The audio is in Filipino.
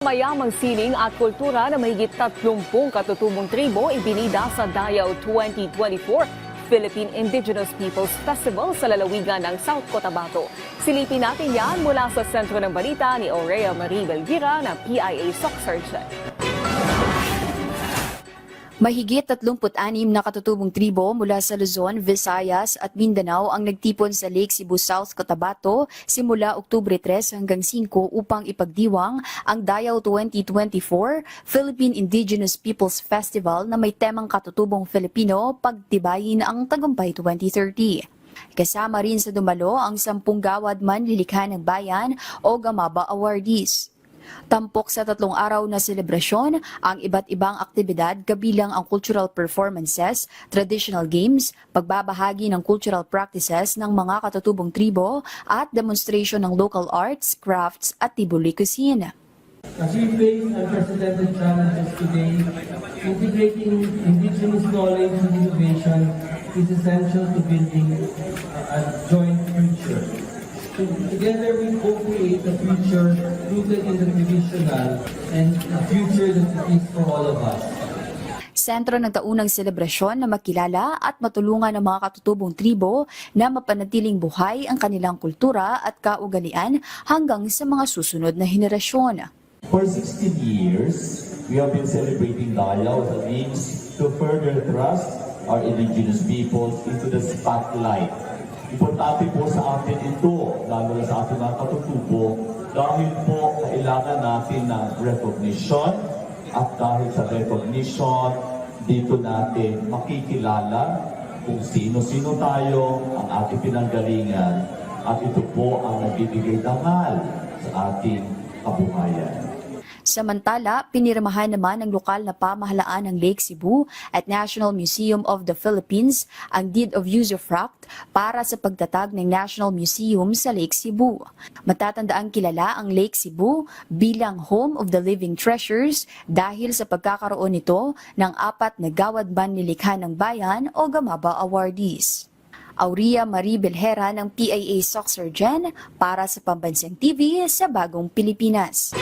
Mayamang sining at kultura na mahigit 30 katutubong tribo ibinida sa Dayao 2024 Philippine Indigenous Peoples Festival sa lalawigan ng South Cotabato. Silipin natin yan mula sa sentro ng balita ni Aurea Marie Belgira ng PIA SOC Surgeon. Mahigit 36 na katutubong tribo mula sa Luzon, Visayas at Mindanao ang nagtipon sa Lake Cebu, South Cotabato simula Oktubre 3 hanggang 5 upang ipagdiwang ang Dayao 2024 Philippine Indigenous Peoples Festival na may temang katutubong Filipino, pagtibayin ang tagumpay 2030. Kasama rin sa dumalo ang 10 gawad manlilikha ng bayan o Gamaba awardees. Tampok sa 3 araw na selebrasyon ang iba't ibang aktibidad kabilang ang cultural performances, traditional games, pagbabahagi ng cultural practices ng mga katutubong tribo at demonstration ng local arts, crafts at tibuli cuisine. As we face unprecedented challenges today, integrating indigenous knowledge and innovation is essential to building a joint future. Together we co-create a future rooted in the traditional and a future that is for all of us. Sentro ng taunang selebrasyon na makilala at matulungan ng mga katutubong tribo na mapanatiling buhay ang kanilang kultura at kaugalian hanggang sa mga susunod na henerasyon. For 16 years, we have been celebrating Dayao as a means to further thrust our indigenous peoples into the spotlight. Importante po sa atin ito, lalo na sa ating mga katutubo, dahil po kailangan natin ng recognition at dahil sa recognition, dito natin makikilala kung sino-sino tayo, ang ating pinanggalingan, at ito po ang nagbibigay dangal sa ating kabuhayan. Samantala, pinirmahan naman ng lokal na pamahalaan ng Lake Cebu at National Museum of the Philippines ang Deed of Usufruct para sa pagtatag ng National Museum sa Lake Cebu. Matatandaang kilala ang Lake Cebu bilang Home of the Living Treasures dahil sa pagkakaroon nito ng 4 na gawad manlilikha ng bayan o Gamaba awardees. Aurea Marie Belgira ng PIA SOC Surgeon para sa Pambansang TV sa Bagong Pilipinas.